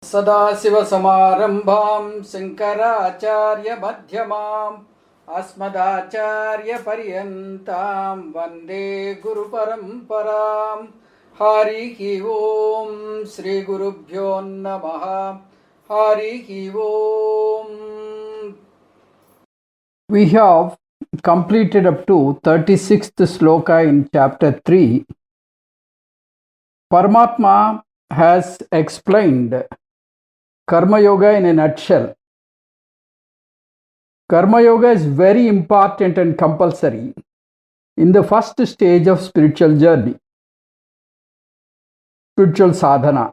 सदाशिवसमारम्भां शङ्कराचार्यमध्यमाम् अस्मदाचार्यपर्यन्तां वन्दे गुरुपरम्परां। हरिः ओं श्रीगुरुभ्यो नमः। हरिः ओं. We have completed up to 36th sloka in chapter 3. Paramatma has explained Karma Yoga in a nutshell. Karma Yoga is very important and compulsory in the first stage of spiritual journey, spiritual sadhana.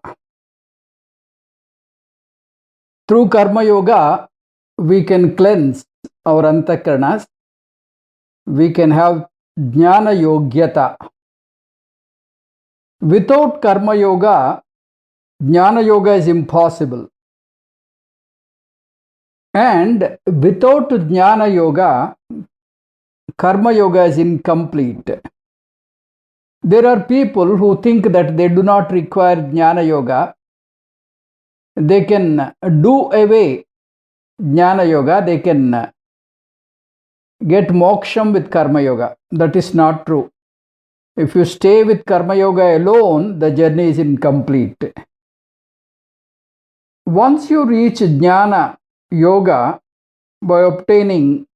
Through Karma Yoga, we can cleanse our antakaranas, we can have jnana yogyata. Without Karma Yoga, Jnana Yoga is impossible. And without Jnana Yoga, Karma Yoga is incomplete. There are people who think that they do not require Jnana Yoga. They can do away Jnana Yoga. They can get moksham with Karma Yoga. That is not true. If you stay with Karma Yoga alone, the journey is incomplete. Once you reach Jnana Yoga by obtaining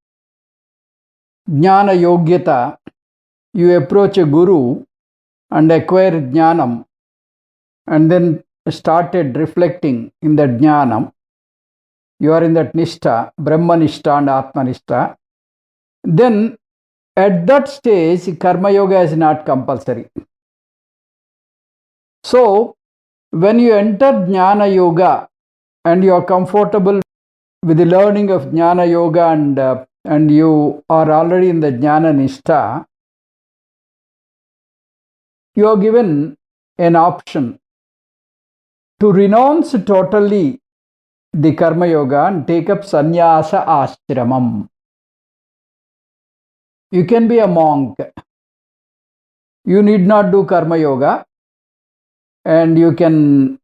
Jnana Yogyata, you approach a guru and acquire Jnanam and then started reflecting in that Jnanam. You are in that Nishtha, Brahma Nishtha and Atma Nishtha. Then at that stage, Karma Yoga is not compulsory. So, when you enter Jnana Yoga and you are comfortable with the learning of Jnana Yoga and you are already in the Jnana Nishtha, you are given an option to renounce totally the Karma Yoga and take up sannyasa ashramam. You can be a monk. You need not do Karma Yoga and you can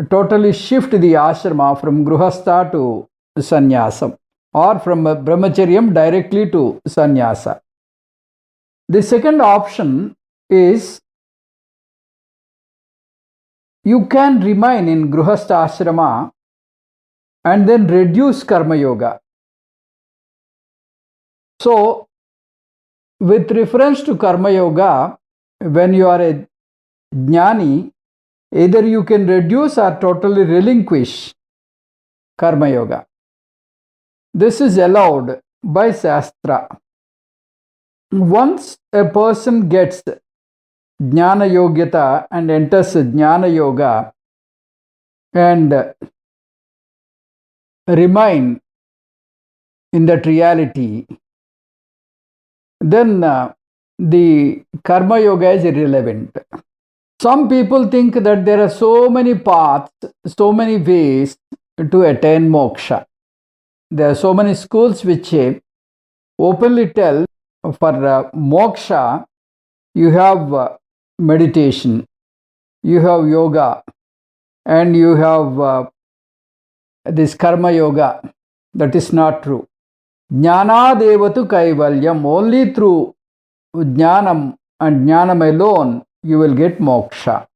totally shift the ashrama from grihastha to sannyasam or from brahmacharyam directly to sannyasa. The second option is you can remain in grihastha ashrama and then reduce Karma Yoga. So, with reference to Karma Yoga, when you are a jnani, either you can reduce or totally relinquish Karma Yoga. This is allowed by Shastra. Once a person gets Jnana Yogyata and enters Jnana Yoga and remain in that reality, then the Karma Yoga is irrelevant. Some people think that there are so many paths, so many ways to attain moksha. There are so many schools which openly tell for moksha, you have meditation, you have yoga, and you have this Karma Yoga. That is not true. Jnana devatu kaivalyam. Only through jnanam and jnanam alone you will get moksha.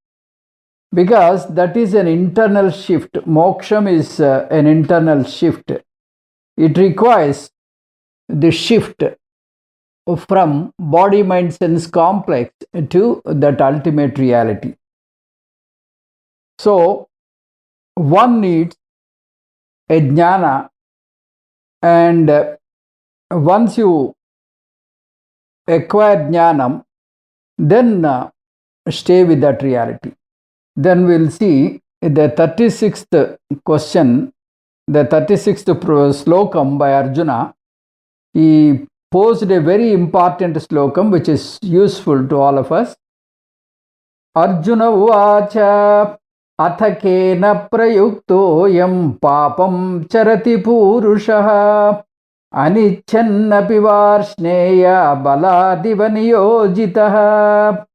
Because that is an internal shift. Moksham is an internal shift. It requires the shift from body, mind, sense complex to that ultimate reality. So, one needs a jnana, and once you acquire jnanam, then stay with that reality. Then we'll see the 36th question, the 36th slokam by Arjuna. He posed a very important slokam which is useful to all of us. Arjuna uvacha athakena prayukto yam papam charati purushaha anichannapi varshneya baladiva niyojitaha.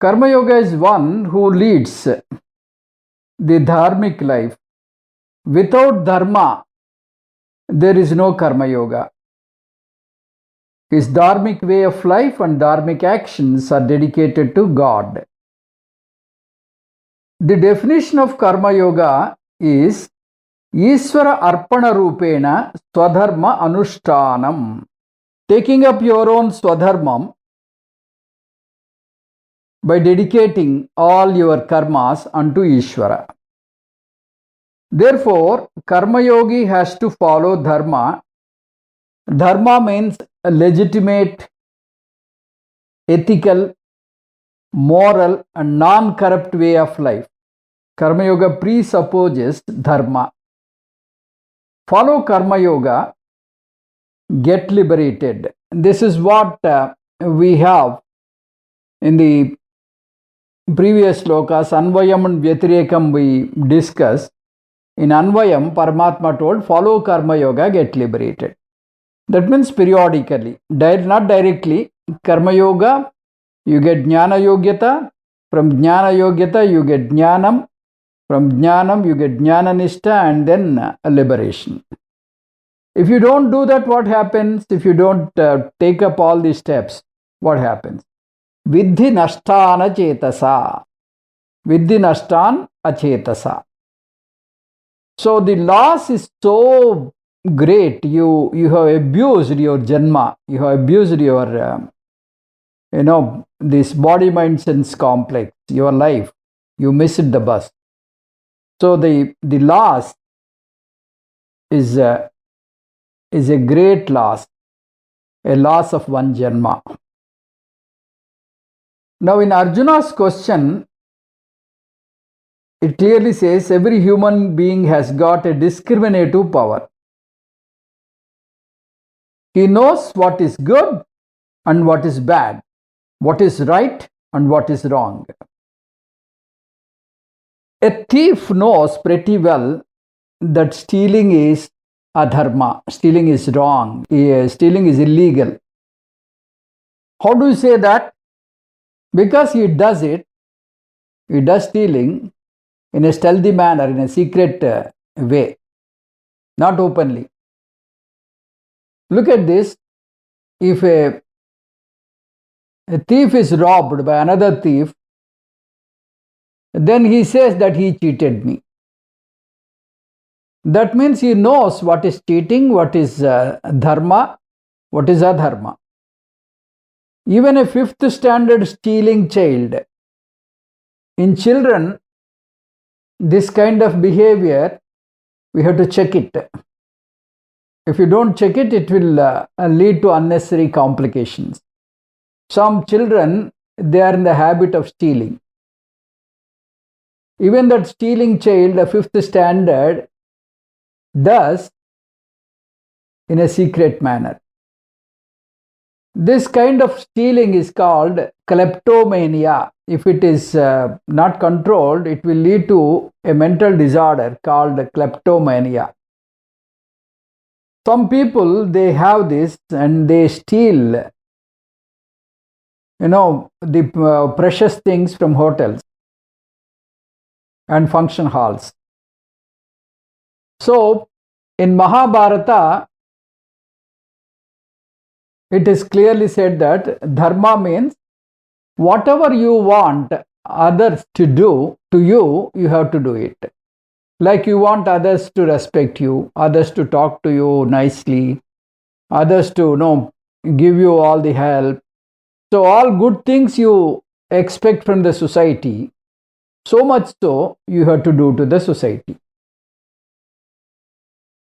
Karma Yoga is one who leads the dharmic life. Without dharma, there is no karma yoga. His dharmic way of life and dharmic actions are dedicated to God. The definition of karma yoga is Ishvara arpana rupena swadharma anushtanam. Taking up your own swadharmam by dedicating all your karmas unto Ishvara. Therefore, karma yogi has to follow dharma. Dharma means a legitimate, ethical, moral and non-corrupt way of life. Karma yoga presupposes dharma. Follow karma yoga, get liberated. This is what we have in the previous slokas. Anvayam and Vyatirekam we discussed. In Anvayam, Paramatma told, follow karma yoga, get liberated. That means periodically, not directly. Karma yoga, you get jnana yogyata. From jnana yogyata, you get jnanam. From jnanam, you get jnana nishtha and then a liberation. If you don't do that, what happens? If you don't take up all these steps, what happens? Viddhi nashtana chetasa. Viddhi nashtan achetasa. So the loss is so great. You have abused your janma. You have abused your, this body, mind, sense complex, your life. You missed the bus. So the loss is a great loss, a loss of one janma. Now in Arjuna's question, it clearly says every human being has got a discriminative power. He knows what is good and what is bad, what is right and what is wrong. A thief knows pretty well that stealing is adharma, stealing is wrong, stealing is illegal. How do you say that? Because he does it, he does stealing in a stealthy manner, in a secret way, not openly. Look at this. If a thief is robbed by another thief, then he says that he cheated me. That means he knows what is cheating, what is dharma, what is adharma. Even a 5th standard stealing child. In children, this kind of behavior, we have to check it. If you don't check it, it will lead to unnecessary complications. Some children, they are in the habit of stealing. Even that stealing child, a 5th standard, does in a secret manner. This kind of stealing is called kleptomania. If it is not controlled, it will lead to a mental disorder called kleptomania. Some people, they have this and they steal, the precious things from hotels and function halls. So, in Mahabharata, it is clearly said that dharma means whatever you want others to do to you, you have to do it. Like you want others to respect you, others to talk to you nicely, others to give you all the help. So all good things you expect from the society, so much so you have to do to the society.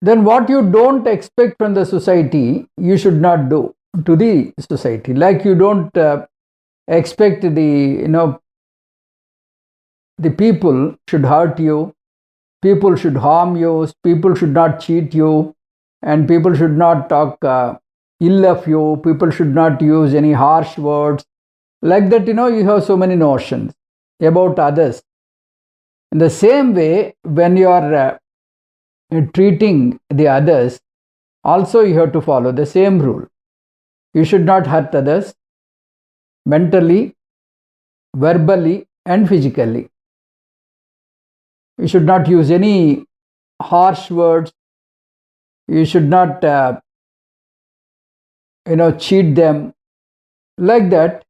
Then what you don't expect from the society, you should not do to the society. Like you don't expect the people should hurt you, people should harm you, people should not cheat you, and people should not talk ill of you, people should not use any harsh words. Like that, you have so many notions about others. In the same way, when you are treating the others, also you have to follow the same rule. You should not hurt others mentally, verbally, and physically. You should not use any harsh words. You should not, cheat them. Like that,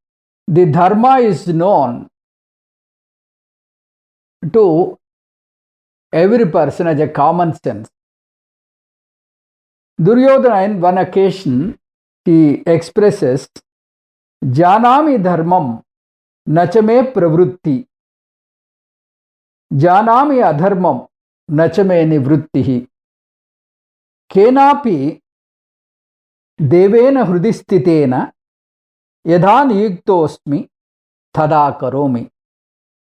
the dharma is known to every person as a common sense. Duryodhana, in one occasion, he expresses, Janami dharmam nachame pravrutti, Janami adharmam nachame nivrittihi, Kenapi devena hrudistitena yadha niyuktosmi tada karomi.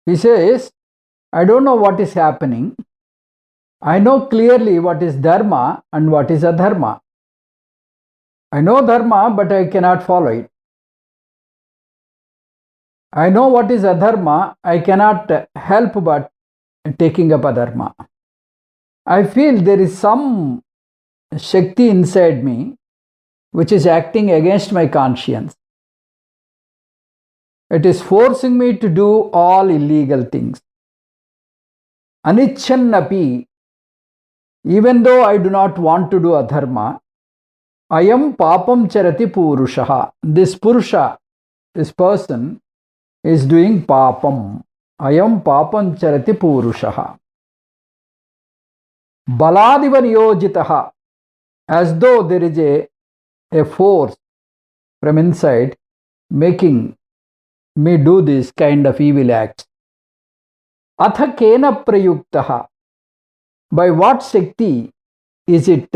He says, I don't know what is happening. I know clearly what is dharma and what is adharma. I know dharma, but I cannot follow it. I know what is adharma. I cannot help but taking up adharma. I feel there is some Shakti inside me which is acting against my conscience. It is forcing me to do all illegal things. Anichannapi, even though I do not want to do adharma, ayam papam charati purushaha. This purusha, this person, is doing papam. Ayam papam charati purushaha. Baladiva niyojitaha. As though there is a force from inside making me do this kind of evil acts. Atha kena prayuktaha. By what Shakti is it,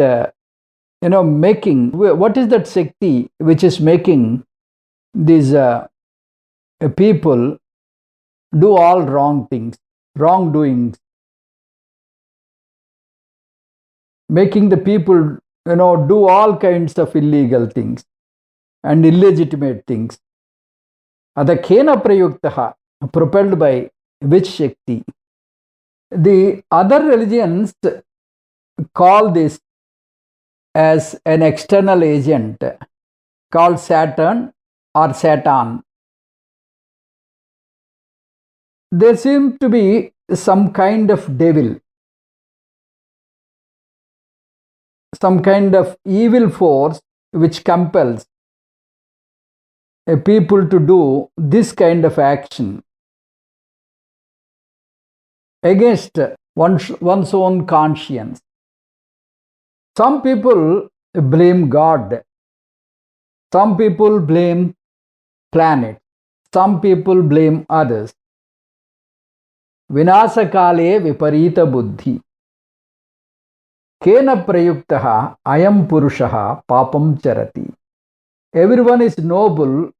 making, what is that Shakti which is making these people do all wrong things, wrongdoings, making the people, do all kinds of illegal things and illegitimate things. Atha kena prayuktaha, propelled by which Shakti? The other religions call this as an external agent called Saturn or Satan. There seems to be some kind of devil, some kind of evil force which compels a people to do this kind of action against one's own conscience. Some people blame God. Some people blame planet. Some people blame others. Vinasakale viparita buddhi. Kena prayuktaha ayam purushaha papam charati. Everyone is noble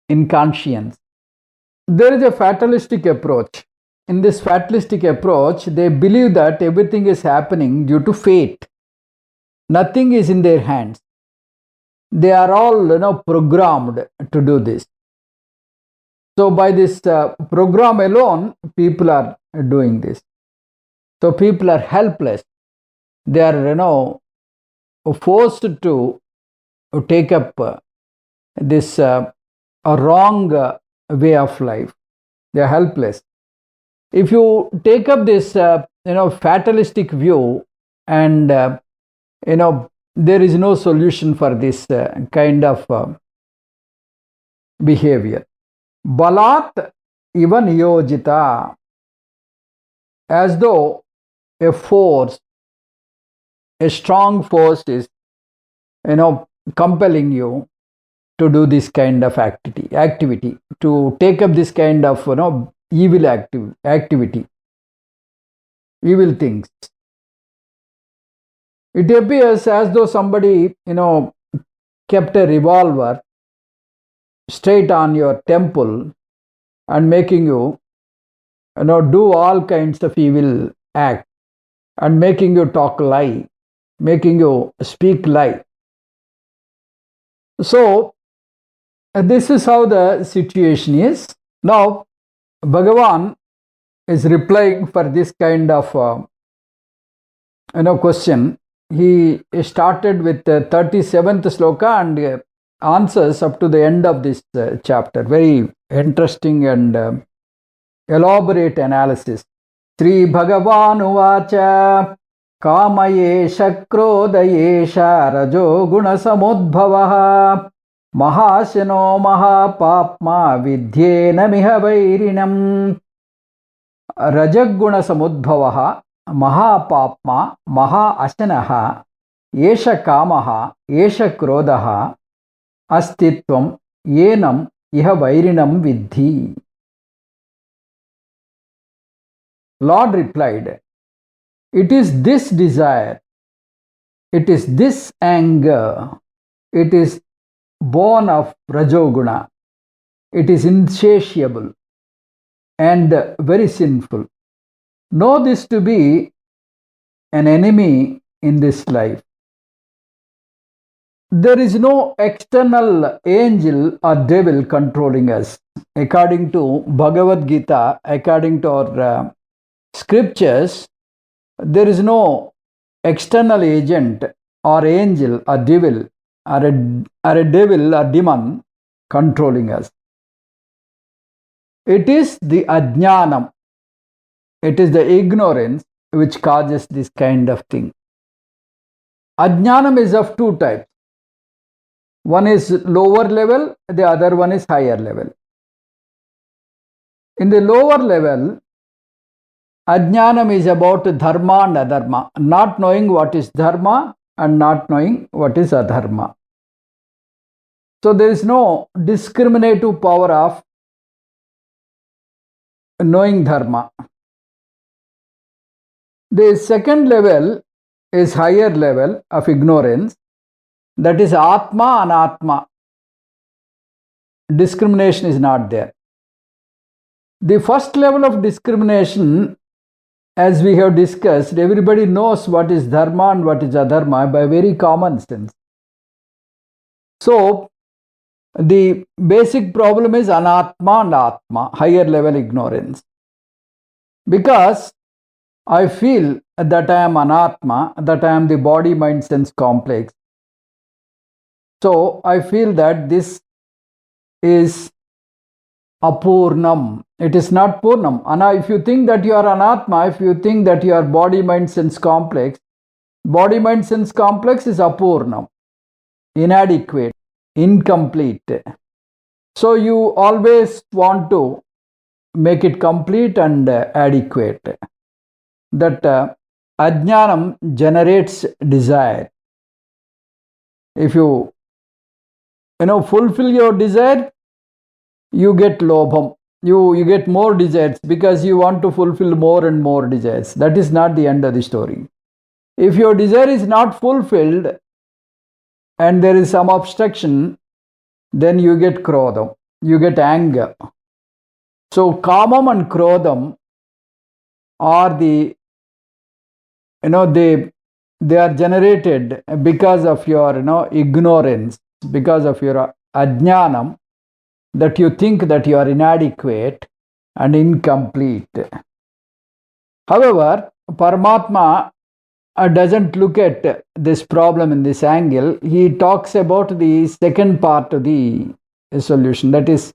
in conscience. There is a fatalistic approach. In this fatalistic approach, they believe that everything is happening due to fate. Nothing is in their hands. They are all, programmed to do this. So by this program alone, people are doing this. So people are helpless. They are, forced to take up this a wrong way of life. They are helpless. If you take up this, fatalistic view and, there is no solution for this kind of behavior. Balat iva niyojita. As though a force, a strong force is, compelling you to do this kind of activity, to take up this kind of, evil activity, evil things. It appears as though somebody, kept a revolver straight on your temple and making you, do all kinds of evil acts and making you talk lie, making you speak lie. So, this is how the situation is. Now, Bhagavan is replying for this kind of question. He started with the 37th sloka and answers up to the end of this chapter. Very interesting and elaborate analysis śrībhagavānuvāca kāma yesha krōdha yesha rajōguṇasamudbhavaḥ mahāśanō mahāpāpmā viddhyēnamiha vairiṇam. rajōguṇasamudbhavaḥ mahāpāpmā mahāśanah yesha kāmaḥ yesha krōdha astitvam yenam iha vairiṇam viddhi. Lord replied, it is this desire, it is this anger, it is born of rajoguna, it is insatiable and very sinful. Know this to be an enemy in this life. There is no external angel or devil controlling us. According to Bhagavad Gita, according to our scriptures, there is no external agent or angel or devil or a devil or demon controlling us. It is the ajnanam, it is the ignorance which causes this kind of thing. Ajnanam is of two types. One is lower level, the other one is higher level. In the lower level, ajnanam is about dharma and adharma, not knowing what is dharma and not knowing what is adharma. So there is no discriminative power of knowing dharma. The second level is higher level of ignorance, that is atma and atma. Discrimination is not there. The first level of discrimination, as we have discussed, everybody knows what is dharma and what is adharma by very common sense. So, the basic problem is anatma and atma, higher level ignorance. Because I feel that I am anatma, that I am the body, mind, sense complex. So, I feel that this is apurnam. It is not purnam. If you think that you are anatma, if you think that you are body, mind, sense complex, body, mind, sense complex is apurnam, inadequate, incomplete. So you always want to make it complete and adequate. That ajnanam generates desire. If you fulfill your desire, you get lobham. You get more desires because you want to fulfill more and more desires. That is not the end of the story. If your desire is not fulfilled and there is some obstruction, then you get krōdha, you get anger. So kāmam and krōdham are they are generated because of your ignorance, because of your ajnanam, that you think that you are inadequate and incomplete. However, Paramatma doesn't look at this problem in this angle. He talks about the second part of the solution. That is,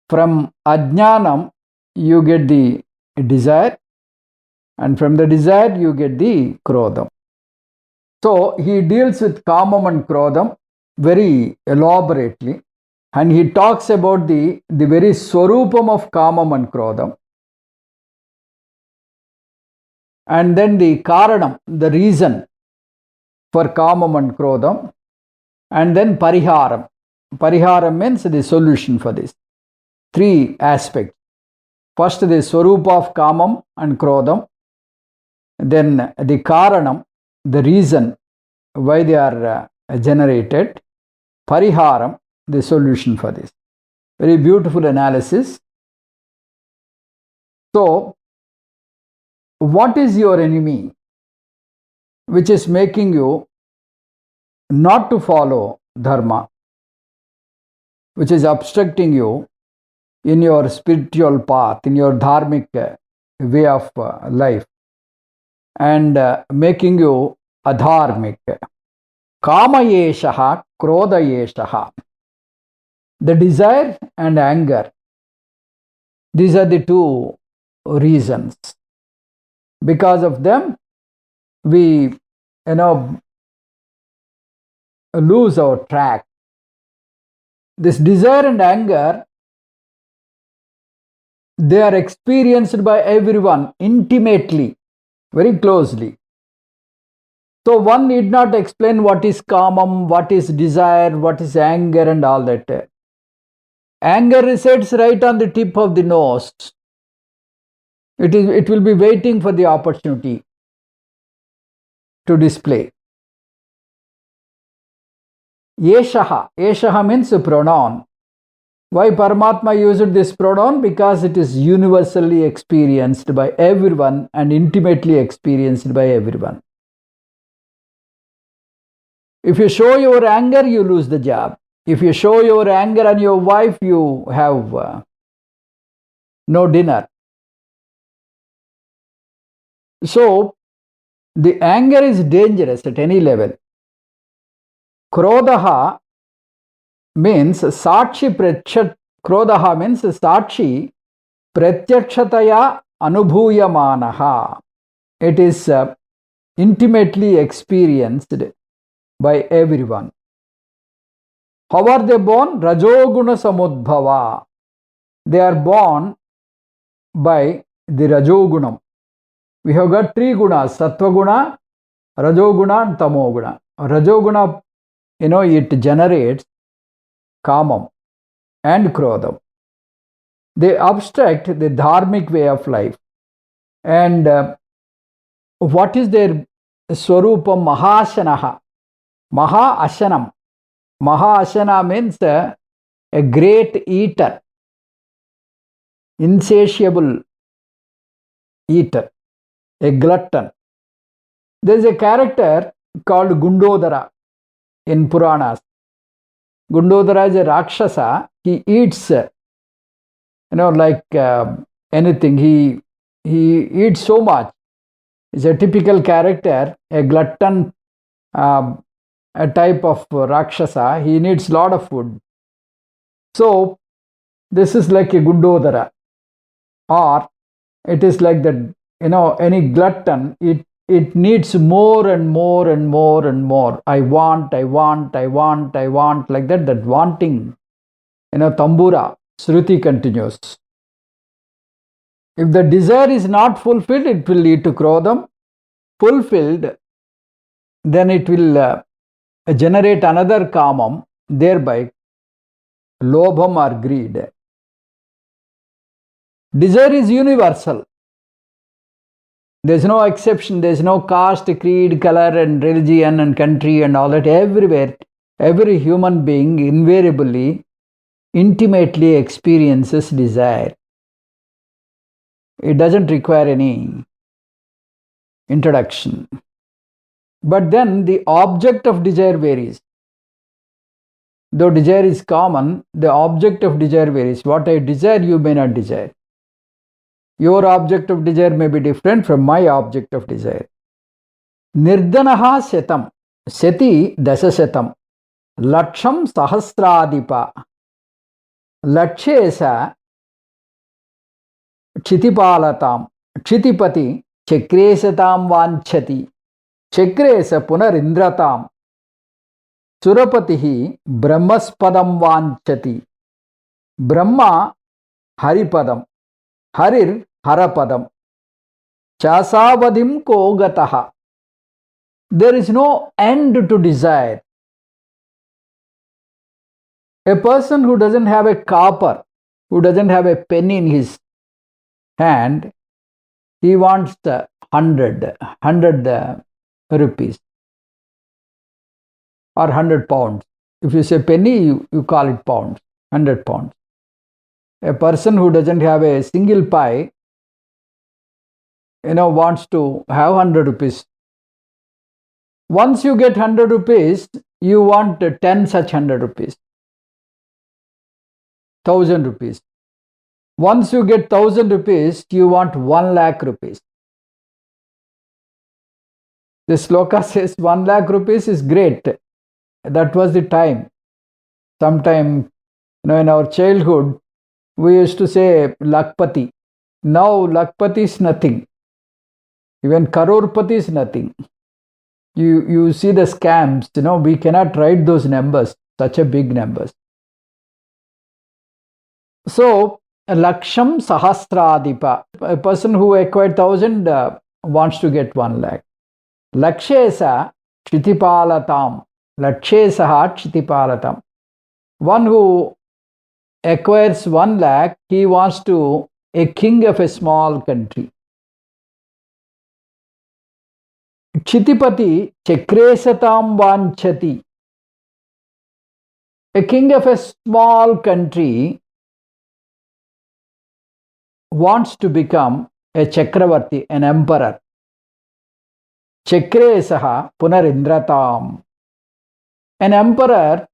from ajnanam you get the desire, and from the desire you get the krōdha. So he deals with kāmam and krōdham very elaborately. And he talks about the very swarupam of kāmam and krōdham. And then the kāranam, the reason for kāmam and krōdham. And then pariharam. Pariharam means the solution for this. Three aspects. First, the swarupa of kāmam and krōdham. Then the kāranam, the reason why they are generated. Pariharam, the solution for this. Very beautiful analysis. So, what is your enemy which is making you not to follow dharma, which is obstructing you in your spiritual path, in your dharmic way of life, and making you adharmic? Kāma yeshaha, krōdha yeshaha. The desire and anger, these are the two reasons. Because of them, we lose our track. This desire and anger, they are experienced by everyone intimately, very closely. So one need not explain what is kāma, what is desire, what is anger and all that. Anger resides right on the tip of the nose. It will be waiting for the opportunity to display. Yeshaha means a pronoun. Why Paramatma used this pronoun? Because it is universally experienced by everyone and intimately experienced by everyone. If you show your anger, you lose the job. If you show your anger on your wife, you have no dinner. So, the anger is dangerous at any level. Krodha means Sakshi Pratyakshataya Anubhuyamanaha. It is intimately experienced by everyone. How are they born? rajōguṇasamudbhavaḥ. They are born by the rajogunam. We have got three gunas: sattva guna, rajoguna and tamoguna. Rajoguna, it generates kāma and krōdha. They obstruct the dharmic way of life. And what is their swarupam? mahāśanah. Mahāśanam. Mahāśana means a great eater, insatiable eater, a glutton. There is a character called Gundodhara in Puranas. Gundodhara is a Rakshasa. He eats, like anything. He eats so much. He's a typical character, a glutton, a type of Rakshasa. He needs a lot of food. So, this is like a Gundodhara. Or, it is like that, any glutton, it needs more and more and more and more. I want, like that, that wanting. Tambura, Shruti continues. If the desire is not fulfilled, it will lead to krodham. Fulfilled, then it will generate another kāmam, thereby lobham or greed. Desire is universal. There is no exception. There is no caste, creed, color and religion and country and all that. Everywhere, every human being invariably, intimately experiences desire. It doesn't require any introduction. But then the object of desire varies. Though desire is common, the object of desire varies. What I desire, you may not desire. Your object of desire may be different from my object of desire. Nirdanaha setam, seti dasasetam, laksham sahasradipa, lakshesa chitipalatam, chitipati chakresatam vanchati, chakresa punarindratam, surapatihi brahmaspadam vanchati, brahma haripadam, harir harapadam, chasavadim kogataha. There is no end to desire. A person who doesn't have a copper, who doesn't have a penny in his hand, he wants 100 rupees or 100 pounds. If you say penny, you call it pounds, 100 pounds. A person who doesn't have a single pie, wants to have 100 rupees. Once you get 100 rupees, you want 10 such 100 rupees. 1000 rupees. Once you get 1000 rupees, you want 1 lakh rupees. The sloka says 1 lakh rupees is great. That was the time. Sometime, in our childhood, we used to say lakpati. Now lakpati is nothing. Even crorepati is nothing. You see the scams, we cannot write those numbers, such a big numbers. So, laksham sahasradipa, a person who acquired 1,000 wants to get 1 lakh. Lakshesa kshitipalatam. Lakshesaha kshitipalatam. One who acquires 1 lakh, he wants to a king of a small country. Kshitipati chakresatam vanchati. A king of a small country wants to become a chakravarti, an emperor. Chakresaha punarindratam. An emperor,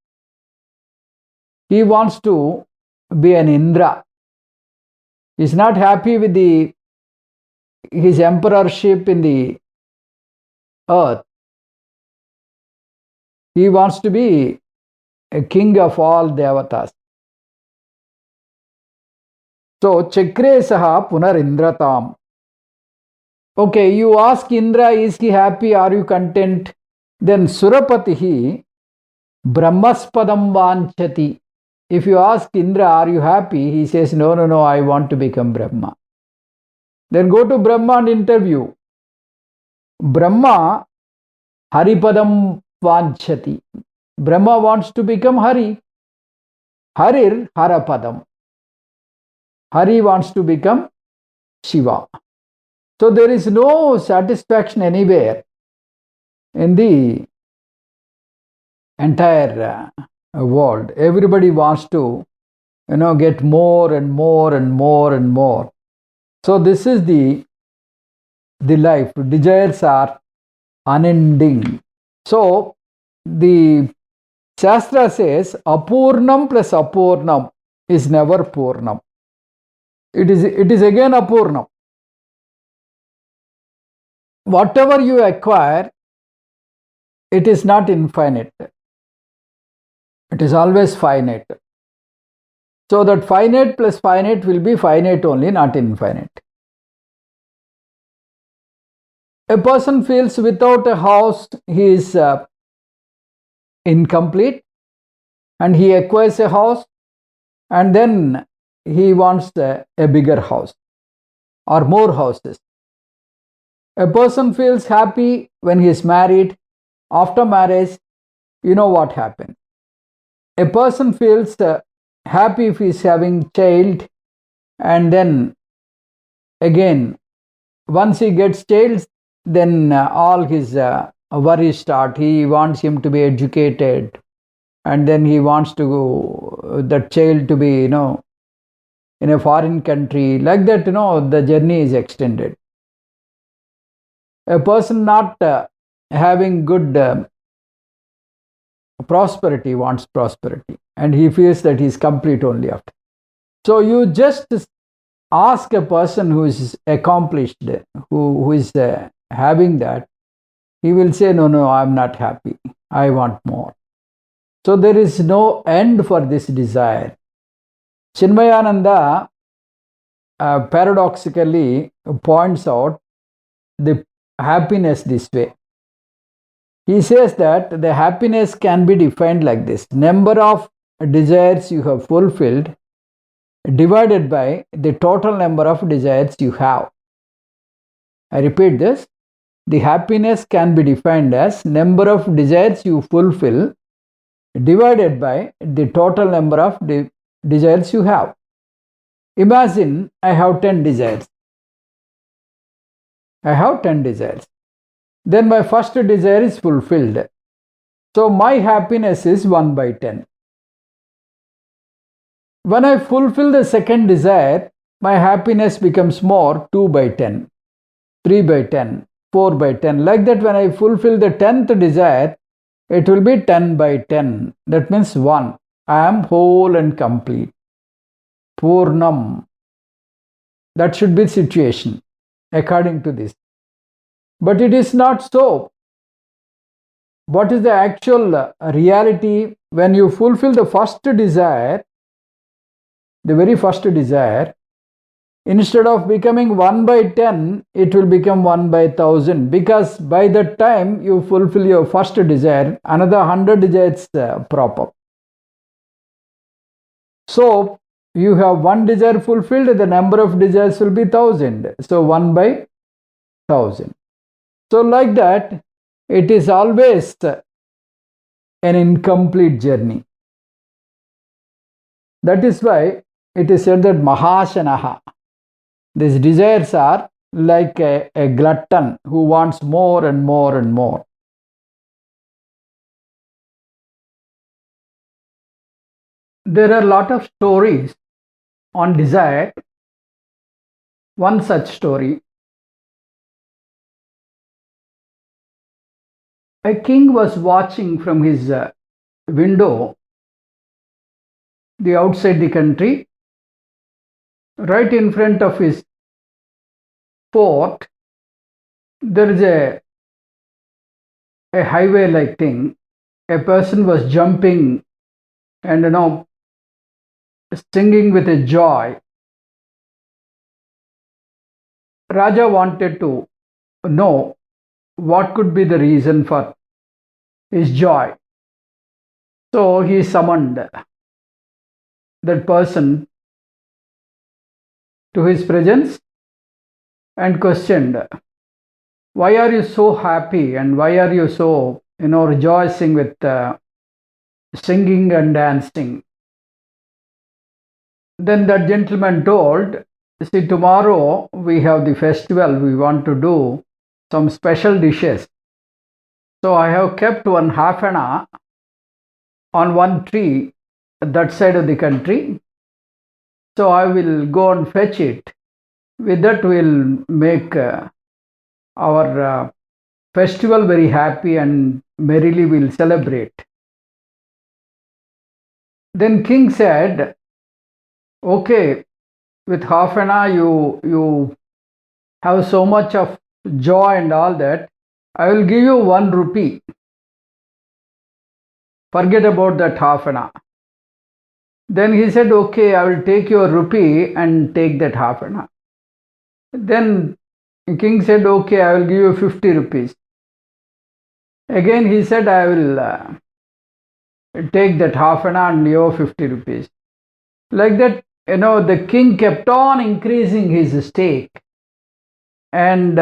he wants to be an Indra. He is not happy with his emperorship in the earth. He wants to be a king of all devatas. So, Chakresaha punarindratam. Okay, you ask Indra, is he happy? Are you content? Then Surapatihi brahmaspadam vanchati. If you ask Indra, are you happy? He says, no, I want to become Brahma. Then go to Brahma and interview. Brahma haripadam vanchati. Brahma wants to become Hari. Harir harapadam. Hari wants to become Shiva. So there is no satisfaction anywhere in the entire world. Everybody wants to, get more and more and more and more. So this is the life. Desires are unending. So the Shastra says apurnam plus apurnam is never purnam. It is again apurnam. Whatever you acquire, it is not infinite. It is always finite. So that finite plus finite will be finite only, not infinite. A person feels without a house he is incomplete, and he acquires a house, and then he wants a bigger house or more houses. A person feels happy when he is married. After marriage, you know what happened. A person feels happy if he is having child, and then again, once he gets child, then all his worries start. He wants him to be educated, and then he wants that child to be, in a foreign country. Like that, the journey is extended. A person not having good prosperity wants prosperity, and he feels that he is complete only after. So you just ask a person who is accomplished, who is having that, he will say, no, I am not happy. I want more. So there is no end for this desire. Chinmayananda paradoxically points out the happiness this way. He says that the happiness can be defined like this: number of desires you have fulfilled divided by the total number of desires you have. I repeat this: the happiness can be defined as number of desires you fulfill divided by the total number of desires you have. Imagine I have 10 desires. I have 10 desires. Then my first desire is fulfilled. So my happiness is 1 by 10. When I fulfill the second desire, my happiness becomes more, 2 by 10, 3 by 10, 4 by 10. Like that, when I fulfill the 10th desire, it will be 10 by 10. That means 1. I am whole and complete. Purnam. That should be the situation according to this. But it is not so. What is the actual reality? When you fulfill the first desire, the very first desire, Instead of becoming 1 by 10, it will become 1 by 1000, because by that time you fulfill your first desire, another 100 desires prop up. So you have one desire fulfilled, the number of desires will be 1000. So 1 by 1000. So like that, it is always an incomplete journey. That is why it is said that mahāśanō, these desires are like a glutton who wants more and more and more. There are a lot of stories on desire. One such story: a king was watching from his window the outside the country. Right in front of his fort, there is a highway like thing. A person was jumping and singing with a joy. Raja wanted to know what could be the reason for his joy. So he summoned that person to his presence and questioned, why are you so happy and why are you so rejoicing with singing and dancing? Then that gentleman told, see, tomorrow we have the festival, we want to do some special dishes. So I have kept one half an hour on one tree at that side of the country. So I will go and fetch it. With that we'll make our festival very happy and merrily we'll celebrate. Then king said, okay, with half an hour you have so much of joy and all that, I will give you 1 rupee. Forget about that half an hour. Then he said, okay, I will take your rupee and take that half an hour. Then the king said, okay, I will give you 50 rupees. Again he said, I will take that half an hour and give you 50 rupees. Like that, the king kept on increasing his stake. And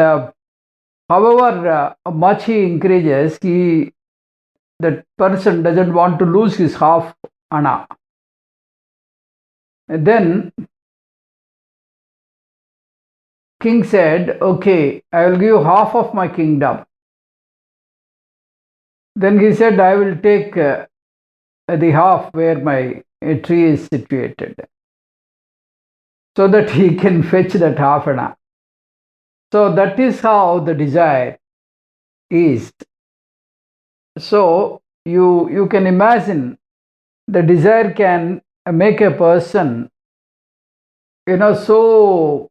however much he increases, that person doesn't want to lose his half an hour. Then king said, okay, I will give you half of my kingdom. Then he said, I will take the half where my tree is situated, so that he can fetch that half an hour. So that is how the desire is. So you can imagine the desire can make a person so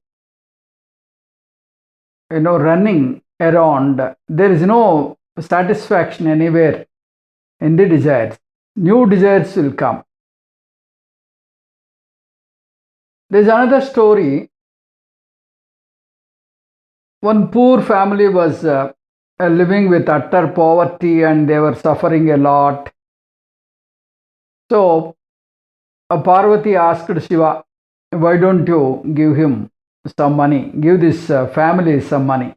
running around. There is no satisfaction anywhere in the desires. New desires will come. There is another story. One poor family was living with utter poverty and they were suffering a lot. So Parvati asked Shiva, why don't you give him some money, give this family some money?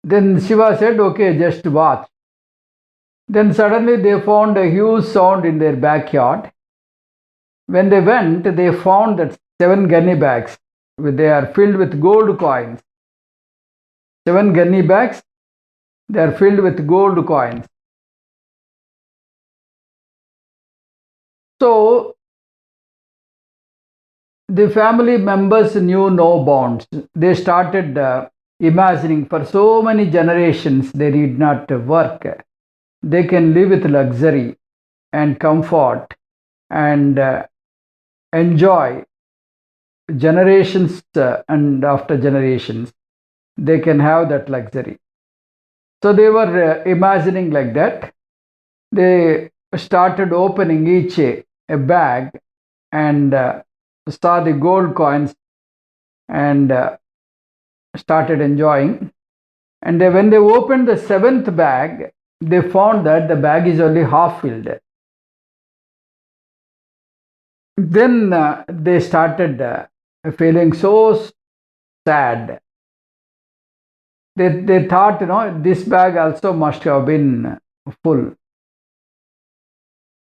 Then Shiva said, okay, just watch. Then suddenly they found a huge sound in their backyard. When they went, they found that 7 gunny bags, they are filled with gold coins. 7 gunny bags, they are filled with gold coins. So the family members knew no bounds. They started imagining, for so many generations they did not work. They can live with luxury and comfort and enjoy generations and after generations. They can have that luxury. So they were imagining like that. They started opening each a bag and saw the gold coins and started enjoying. And when they opened the seventh bag, they found that the bag is only half filled. Then they started feeling so sad. They thought, this bag also must have been full.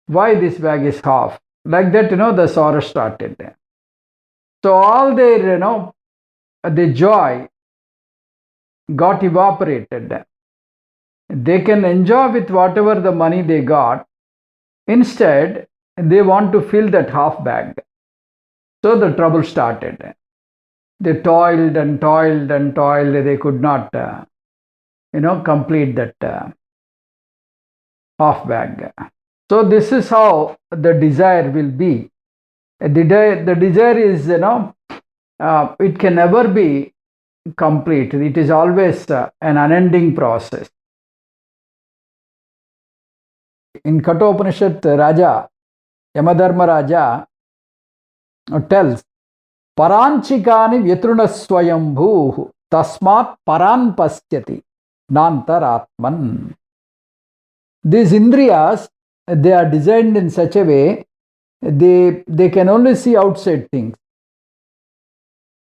Why this bag is half? Like that, the sorrow started. So all their, the joy got evaporated. They can enjoy with whatever the money they got. Instead, they want to fill that half bag. So the trouble started. They toiled and toiled and toiled. They could not, complete that half bag. So this is how the desire will be. The desire is, it can never be complete. It is always an unending process. In Kathopanishad, Raja, Yamadharma Raja tells, Paranchikani vyatrunasvayambhuh tasmat paran pasyati nantaratman. These indriyas, they are designed in such a way, they can only see outside things.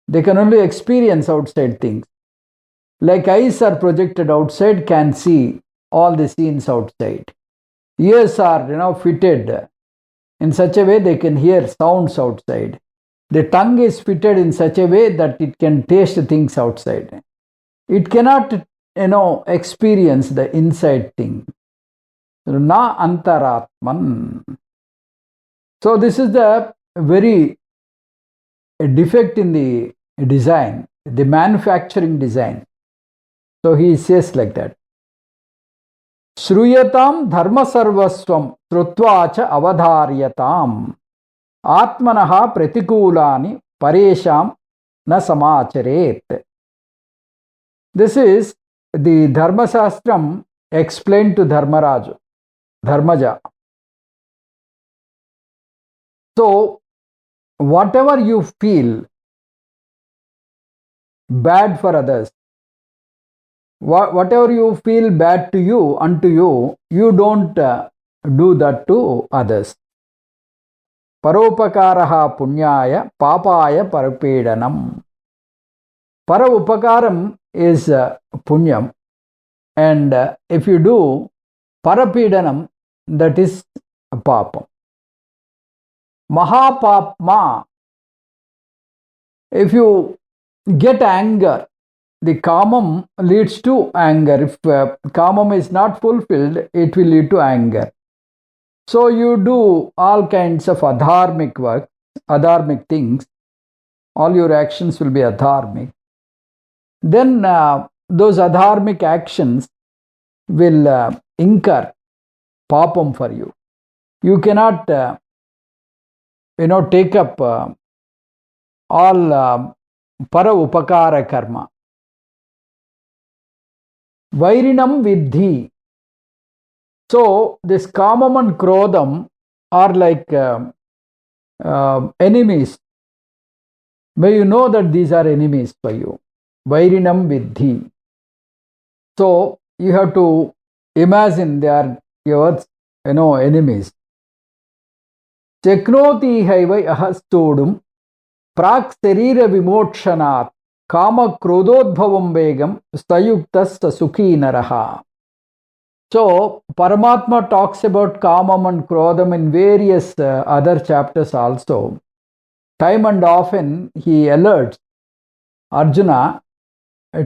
They can only experience outside things. Like eyes are projected outside, can see all the scenes outside. Ears are, fitted in such a way they can hear sounds outside. The tongue is fitted in such a way that it can taste things outside. It cannot, experience the inside thing. Na antaratman. So this is the very defect in the design, the manufacturing design. So he says like that. Shruyatam dharma sarvasvam srutvacha avadharyatam atmanaha pratikulani paresham na samacharet. This is the Dharma Shastram explained to Dharmaja. So, whatever you feel bad for others, whatever you feel bad to you, unto you, you don't do that to others. Paropakaraha punyaya papaya parapedanam. Para upakaram is punyam, and if you do parapedanam, that is papam. Mahāpāpmā, if you get anger, the kāmam leads to anger. If kāmam is not fulfilled, it will lead to anger. So you do all kinds of adharmic work, adharmic things. All your actions will be adharmic. Then those adharmic actions will incur papam for you. You cannot, take up all para upakara karma. Vairiṇam viddhi. So this kāmam and krōdham are like enemies. May you know that these are enemies for you. Vairiṇam viddhi. So you have to imagine they are your enemies. Cheknoti haivai ahastodum prak sarira vimokshanat kāma krodhodbhavam vegam stayuktas sukhi naraha. So Paramatma talks about kāmam and krodham in various other chapters also. Time and often he alerts Arjuna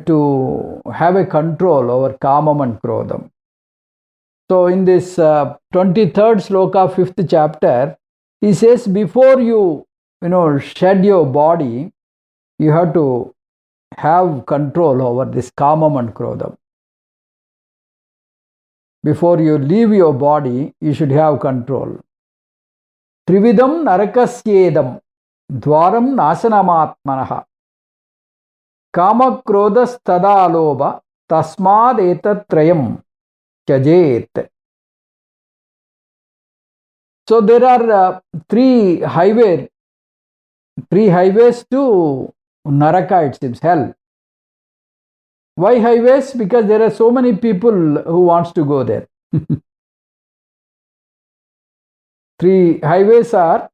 to have a control over kāmam and krodham. So in this 23rd sloka, 5th chapter, he says before you shed your body, you have to have control over this kāmam and krodham. Before you leave your body, you should have control. Trividam narakasyedam dvaram nasanamaatmanaha kāma krodhas tadāloba tasmād etatrayam tyajet. So there are three highway 3 highways to Naraka, it seems, hell. Why highways? Because there are so many people who wants to go there. 3 highways are,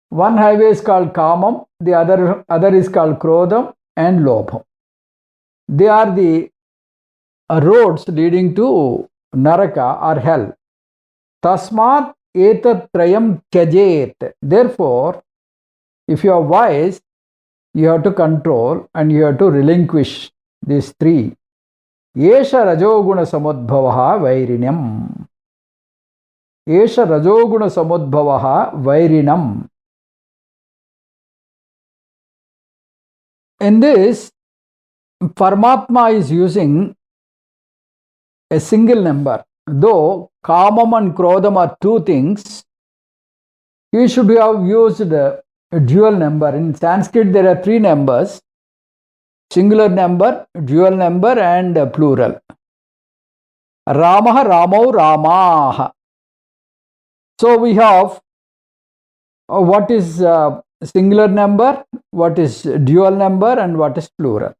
one highway is called kāmam, the other is called krōdha and lobha. They are the roads leading to Naraka or hell. Tasmat etat trayam tyajet. Therefore, if you are wise, you have to control and you have to relinquish these 3. Esha rajōguṇasamudbhavaḥ vairiṇam. Esha rajōguṇasamudbhavaḥ vairiṇam. In this, Paramatma is using a single number. Though kāmam and krōdham are 2 things, he should have used a dual number. In Sanskrit, there are 3 numbers: singular number, dual number, and plural. Ramah, Ramau, Ramaah. So we have what is singular number, what is dual number, and what is plural.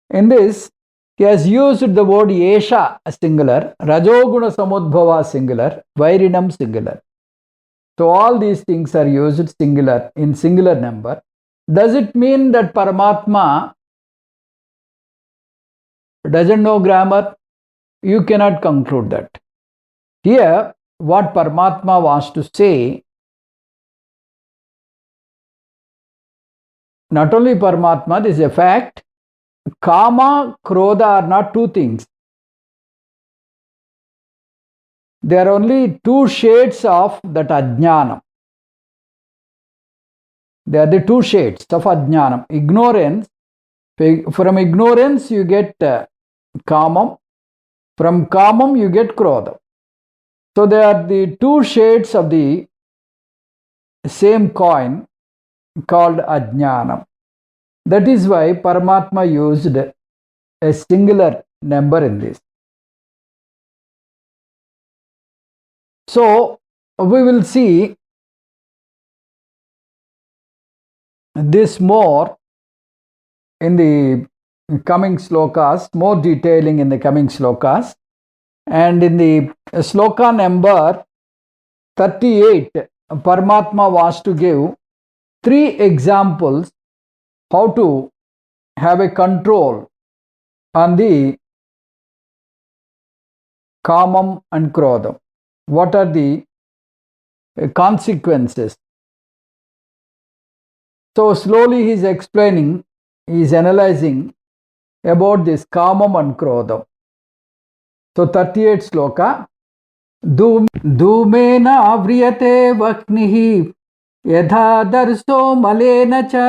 In this, he has used the word Esha singular, rajōguṇasamudbhavaḥ singular, vairiṇam singular. So all these things are used singular, in singular number. Does it mean that Paramatma doesn't know grammar? You cannot conclude that. Here, what Paramatma wants to say, not only Paramatma, this is a fact, kāma, krōdha are not 2 things. They are only 2 shades of that ajñānam. They are the 2 shades of ajñānam. Ignorance. From ignorance you get kāmam. From kāmam you get krōdha. So they are the 2 shades of the same coin called ajñānam. That is why Paramatma used a singular number in this. So we will see this more in the coming slokas, more detailing in the coming slokas. And in the sloka number 38, Paramatma wants to give 3 examples how to have a control on the kāmam and krōdha. What are the consequences? So slowly he is explaining, he is analyzing about this kāmam and krōdha. So 38 sloka. dhūmēnāvriyatē vahniryathādarśō malēna ca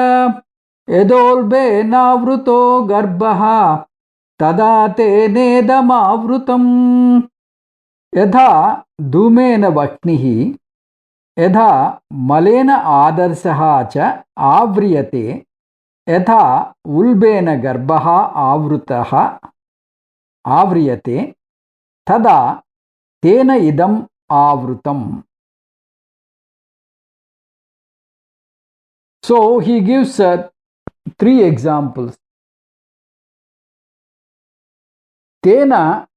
yathōlbēnāvr garbhastathā tada tēnēdamāvr. Yatha dhūmena vahnih yatha malēna ādarsaha ca āvriyate yatha ulbena garbhastathā āvriyate tada tēnēdamāvr. So he gives 3 examples. Tena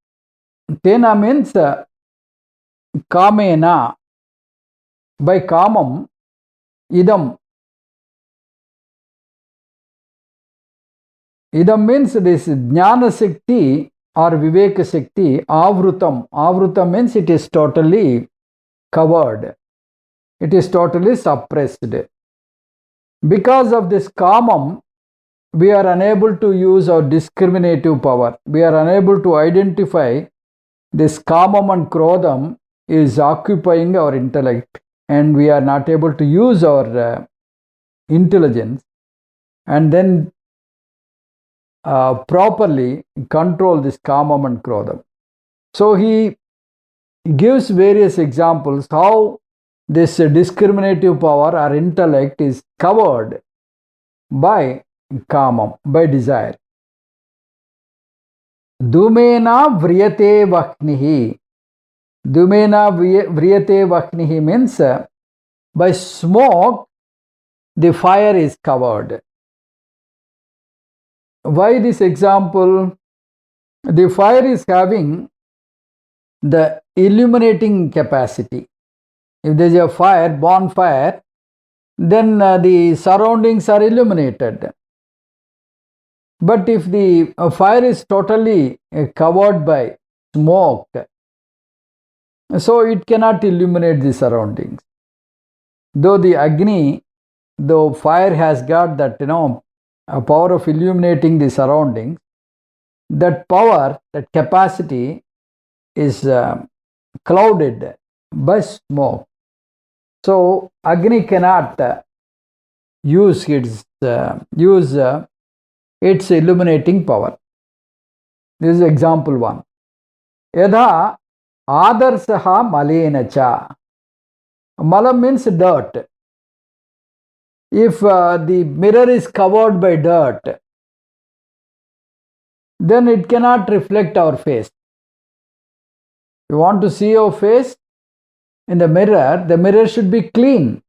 means kāmena. By kāmam, idam. Idam means this jnana sakti or viveka sakti, avrutam. Avrutam means it is totally covered. It is totally suppressed. Because of this kāmam, we are unable to use our discriminative power. We are unable to identify this kāmam and krōdham is occupying our intellect, and we are not able to use our intelligence and then properly control this kāmam and krōdham. So he gives various examples how this discriminative power or intellect is covered by kāmam, by desire. dhūmēnāvriyatē vahnih. Dhūmēnāvriyatē vahnih means by smoke the fire is covered. Why this example? The fire is having the illuminating capacity. If there is a fire, bonfire, then the surroundings are illuminated. But if the fire is totally covered by smoke, so it cannot illuminate the surroundings. Though the Agni, though fire has got that, a power of illuminating the surroundings, that power, that capacity is clouded by smoke. So Agni cannot use its illuminating power. This is example 1. Yadha ādarsaha malēna cha. Malam means dirt. If the mirror is covered by dirt, then it cannot reflect our face. You want to see your face in the mirror should be clean.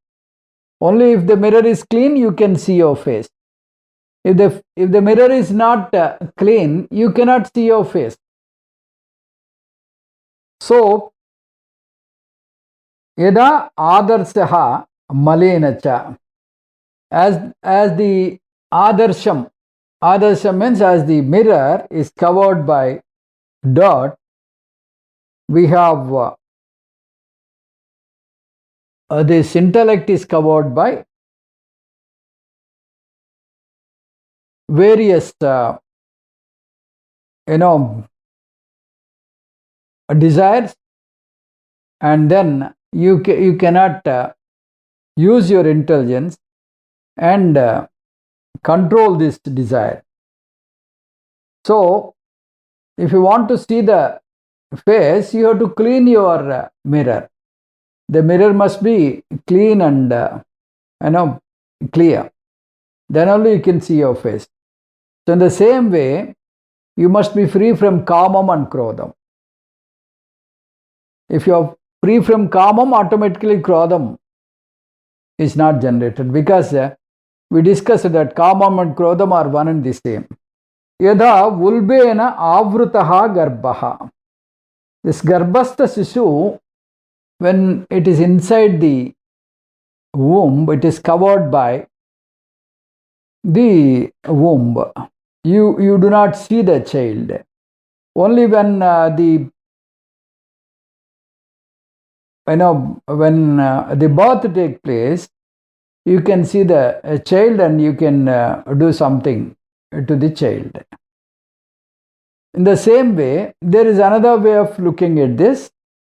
Only if the mirror is clean, you can see your face. If the mirror is not clean, you cannot see your face. So, yada ādarsaha malēna cha. As the ādarsham means as the mirror is covered by dirt, we have this intellect is covered by various desires, and then you cannot use your intelligence and control this desire. So if you want to see the face, you have to clean your mirror. The mirror must be clean and clear. Then only you can see your face. So in the same way, you must be free from kāmam and krōdham. If you are free from kāmam, automatically krōdham is not generated, because we discussed that kāmam and krōdham are one and the same. Yadha dhūmēnāvriyatē garbhastathā. This garbhastha sishu, when it is inside the womb, it is covered by the womb. You do not see the child. Only when when the birth takes place, you can see the child and you can do something to the child. In the same way, there is another way of looking at this.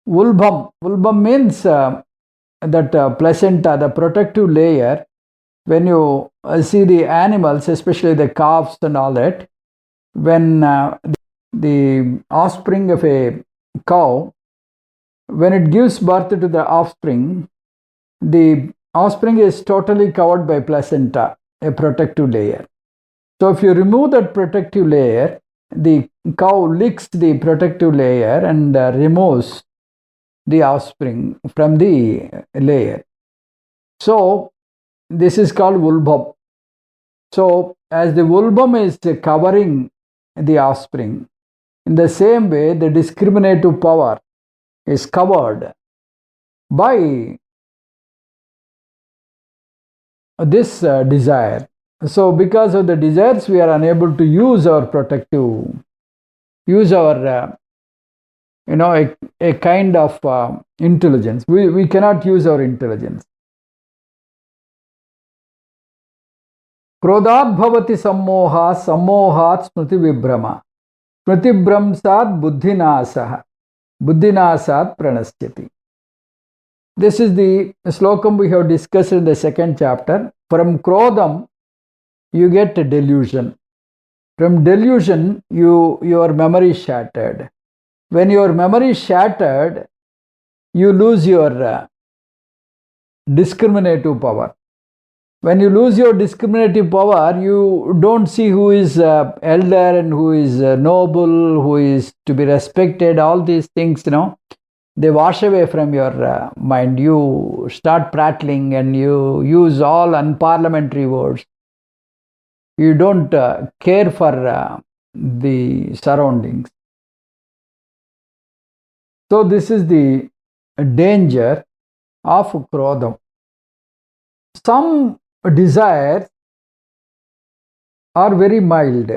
Vulbam. Vulbam means that placenta, the protective layer. When you see the animals, especially the calves and all that, when the offspring of a cow, when it gives birth to the offspring is totally covered by placenta, a protective layer. So if you remove that protective layer, the cow licks the protective layer and removes the offspring from the layer. So this is called vulbam. So as the vulbam is covering the offspring, in the same way the discriminative power is covered by this desire. So because of the desires, we are unable to use our a kind of intelligence. We cannot use our intelligence. Krodhat bhavati sammohat, sammohat smriti vibhrama. Smriti bhramsat buddhinasah. Buddhinasat pranasyati. This is the slokam we have discussed in the second chapter. From krodham, you get a delusion. From delusion, your memory is shattered. When your memory is shattered, you lose your discriminative power. When you lose your discriminative power, you don't see who is elder and who is noble, who is to be respected, all these things, they wash away from your mind. You start prattling and you use all unparliamentary words. You don't care for the surroundings. So this is the danger of krōdha. Some desires are very mild.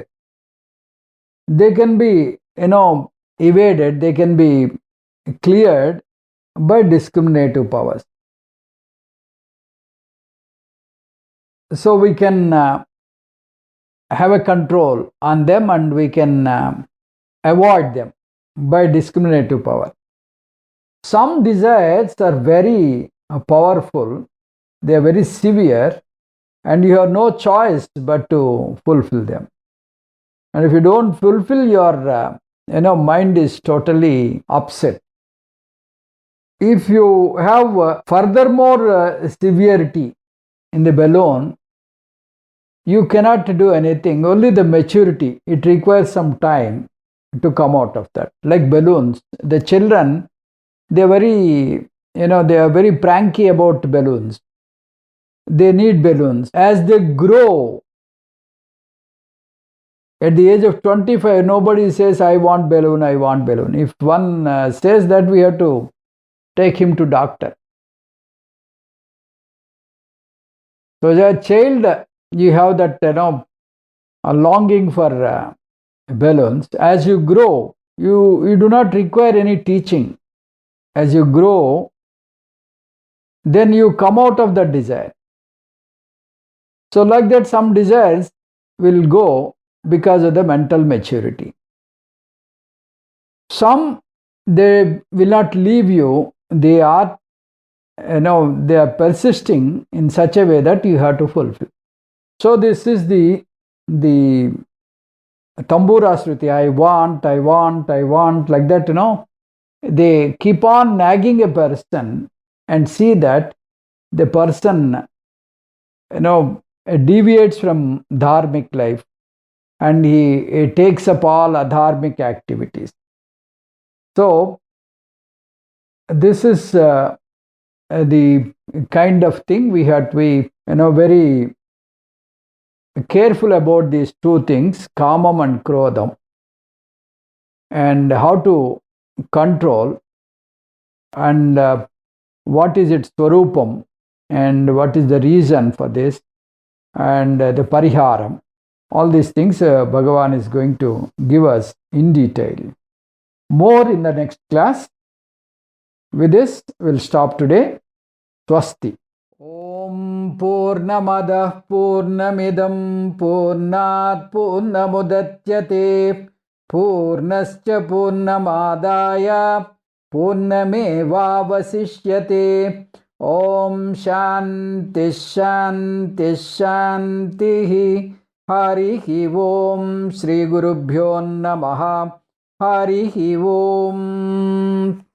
They can be, evaded, they can be cleared by discriminative powers. So we can have a control on them and we can avoid them by discriminative power. Some desires are very powerful, they are very severe, and you have no choice but to fulfill them. And if you don't fulfill, your mind is totally upset. If you have furthermore severity in the balloon, you cannot do anything. Only the maturity. It requires some time to come out of that. Like balloons, the children, they are very pranky about balloons. They need balloons. As they grow, at the age of 25, nobody says, I want balloon, I want balloon. If one says that, we have to take him to doctor. So as a child, you have that, a longing for balloons. As you grow, you do not require any teaching. As you grow, then you come out of that desire. So like that, some desires will go because of the mental maturity. Some, they will not leave you. They are, they are persisting in such a way that you have to fulfill. So this is the tambura shruti. I want, like that, They keep on nagging a person and see that the person, deviates from dharmic life and he takes up all adharmic activities. So this is the kind of thing we have to be, very careful about these two things, kāma and krōdha, and how to control, and what is its swarupam, and what is the reason for this, and the pariharam. All these things Bhagavan is going to give us in detail. More in the next class. With this, we'll stop today. Swasti. Om Purnamadah Purnamidam Purnat Purnamudatyate Purnascha Purnamadaya Purnamevavasishyate. Om Shanti Shanti Shanti. Harihi Om Shri Gurubhyo Namaha. Harihi Om.